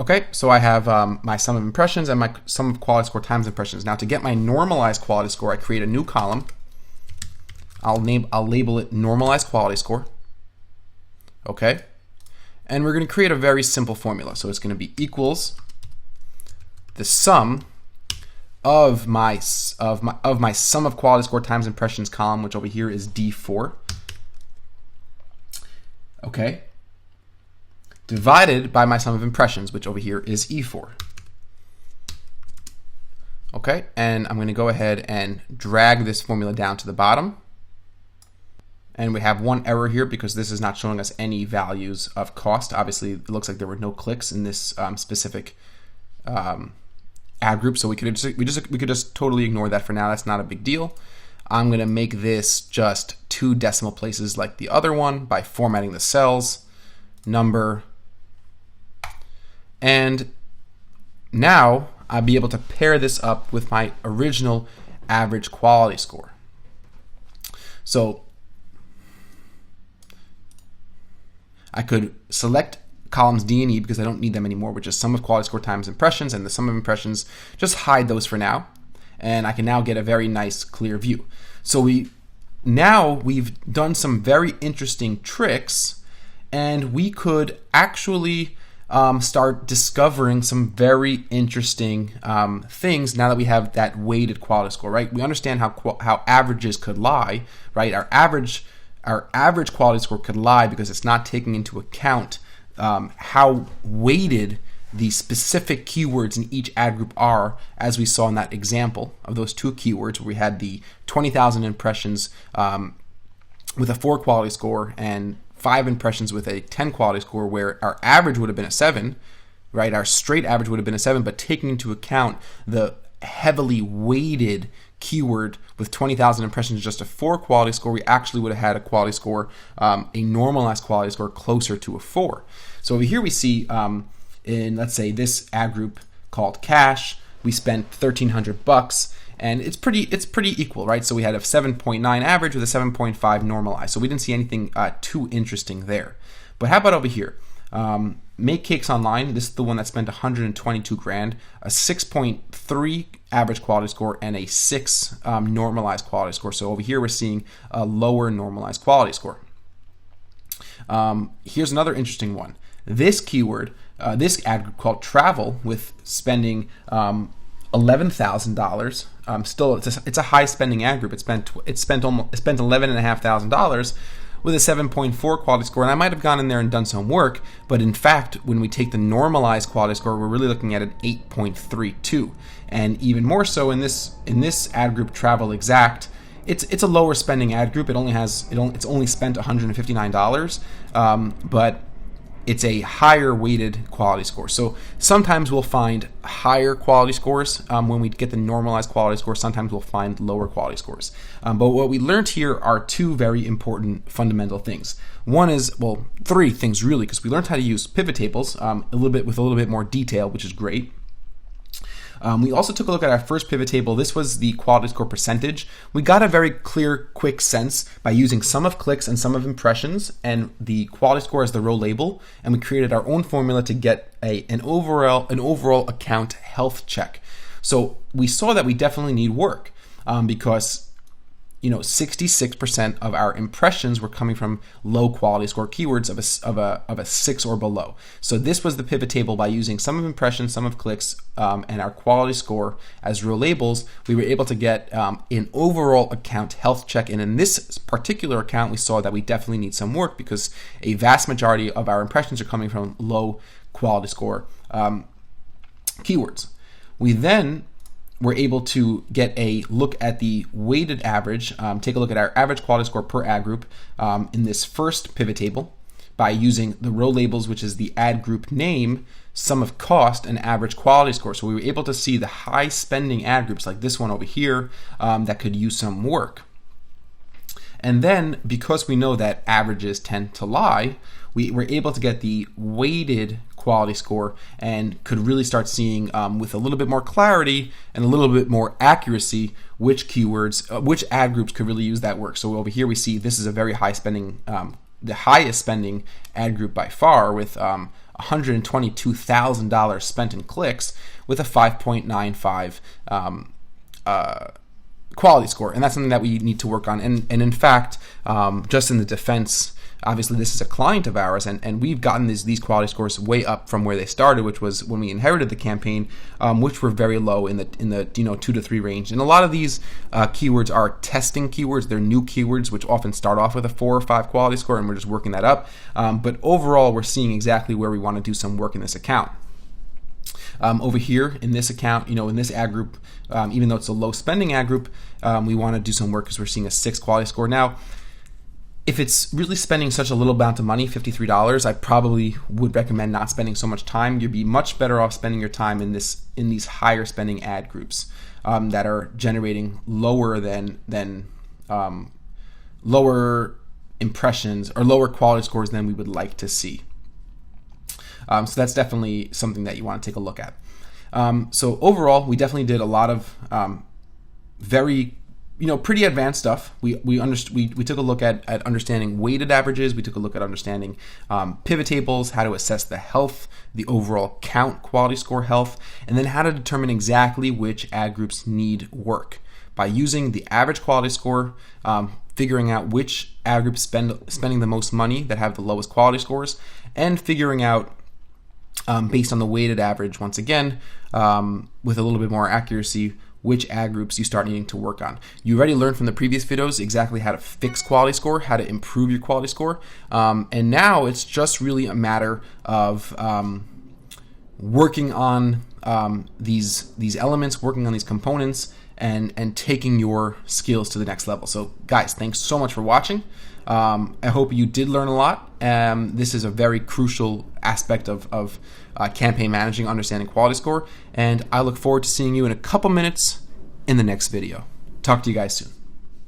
Okay, so I have my sum of impressions and my sum of quality score times impressions. Now to get my normalized quality score, I create a new column. I'll label it normalized quality score. Okay, and we're going to create a very simple formula. So it's going to be equals the sum of my sum of quality score times impressions column, which over here is D4. Okay, divided by my sum of impressions, which over here is E4. Okay, and I'm going to go ahead and drag this formula down to the bottom. And we have one error here because this is not showing us any values of cost. Obviously, it looks like there were no clicks in this specific ad group, so we could just totally ignore that for now. That's not a big deal. I'm going to make this just 2 decimal places like the other one by formatting the cells, number, and now I'll be able to pair this up with my original average quality score. So I could select columns D and E because I don't need them anymore, which is sum of quality score times impressions, and the sum of impressions, just hide those for now. And I can now get a very nice clear view. So we've done some very interesting tricks, and we could actually start discovering some very interesting things now that we have that weighted quality score, right? We understand how averages could lie, right? Our average quality score could lie because it's not taking into account how weighted the specific keywords in each ad group are, as we saw in that example of those 2 keywords where we had the 20,000 impressions with a 4 quality score and 5 impressions with a 10 quality score, where our average would have been a 7, right? Our straight average would have been a 7, but taking into account the heavily weighted keyword with 20,000 impressions, just a 4 quality score, we actually would have had a quality score, a normalized quality score closer to a 4. So over here we see in, let's say, this ad group called cash, we spent $1,300, and it's pretty equal, right? So we had a 7.9 average with a 7.5 normalized. So we didn't see anything too interesting there. But how about over here? Make Cakes Online. This is the one that spent 122 grand, a 6.3 average quality score, and a 6 normalized quality score. So over here we're seeing a lower normalized quality score. Here's another interesting one. This keyword, this ad group called travel, with spending $11,000. Still, it's a high spending ad group. It spent $11,500 with a 7.4 quality score, and I might have gone in there and done some work, but in fact, when we take the normalized quality score, we're really looking at an 8.32, and even more so in this ad group, Travel Exact. It's a lower spending ad group. It's only spent $159, but it's a higher weighted quality score. So sometimes we'll find higher quality scores when we get the normalized quality score. Sometimes we'll find lower quality scores. But what we learned here are 2 very important fundamental things. One is, well, 3 things really, because we learned how to use pivot tables with a little bit more detail, which is great. We also took a look at our first pivot table. This was the quality score percentage. We got a very clear, quick sense by using sum of clicks and sum of impressions and the quality score as the row label, and we created our own formula to get an overall account health check. So we saw that we definitely need work because 66% of our impressions were coming from low quality score keywords of a 6 or below. So this was the pivot table. By using sum of impressions, sum of clicks, and our quality score as row labels, we were able to get an overall account health check. And in this particular account, we saw that we definitely need some work because a vast majority of our impressions are coming from low quality score keywords. We then we're able to get a look at the weighted average, take a look at our average quality score per ad group in this first pivot table by using the row labels, which is the ad group name, sum of cost, and average quality score. So we were able to see the high spending ad groups like this one over here that could use some work. And then, because we know that averages tend to lie, we were able to get the weighted quality score and could really start seeing with a little bit more clarity and a little bit more accuracy which keywords, which ad groups could really use that work. So over here we see this is a very high spending, the highest spending ad group by far with $122,000 spent in clicks with a 5.95 quality score, and that's something that we need to work on. And in fact, just in the defense, obviously this is a client of ours, and we've gotten these quality scores way up from where they started, which was when we inherited the campaign, which were very low in the 2 to 3 range. And a lot of these keywords are testing keywords. They're new keywords, which often start off with a 4 or 5 quality score, and we're just working that up. But overall, we're seeing exactly where we want to do some work in this account. Over here in this account, in this ad group, even though it's a low spending ad group, we want to do some work because we're seeing a 6 quality score. Now, if it's really spending such a little amount of money, $53, I probably would recommend not spending so much time. You'd be much better off spending your time in these higher spending ad groups that are generating lower lower impressions or lower quality scores than we would like to see. So that's definitely something that you want to take a look at. So overall, we definitely did a lot of very, pretty advanced stuff. We took a look at understanding weighted averages. We took a look at understanding pivot tables, how to assess the health, the overall count quality score health, and then how to determine exactly which ad groups need work by using the average quality score, figuring out which ad groups spending the most money that have the lowest quality scores, and figuring out based on the weighted average, once again, with a little bit more accuracy, which ad groups you start needing to work on. You already learned from the previous videos exactly how to fix quality score, how to improve your quality score, and now it's just really a matter of working on these elements, working on these components, and taking your skills to the next level. So guys, thanks so much for watching. I hope you did learn a lot. This is a very crucial aspect of campaign managing, understanding quality score, and I look forward to seeing you in a couple minutes in the next video. Talk to you guys soon.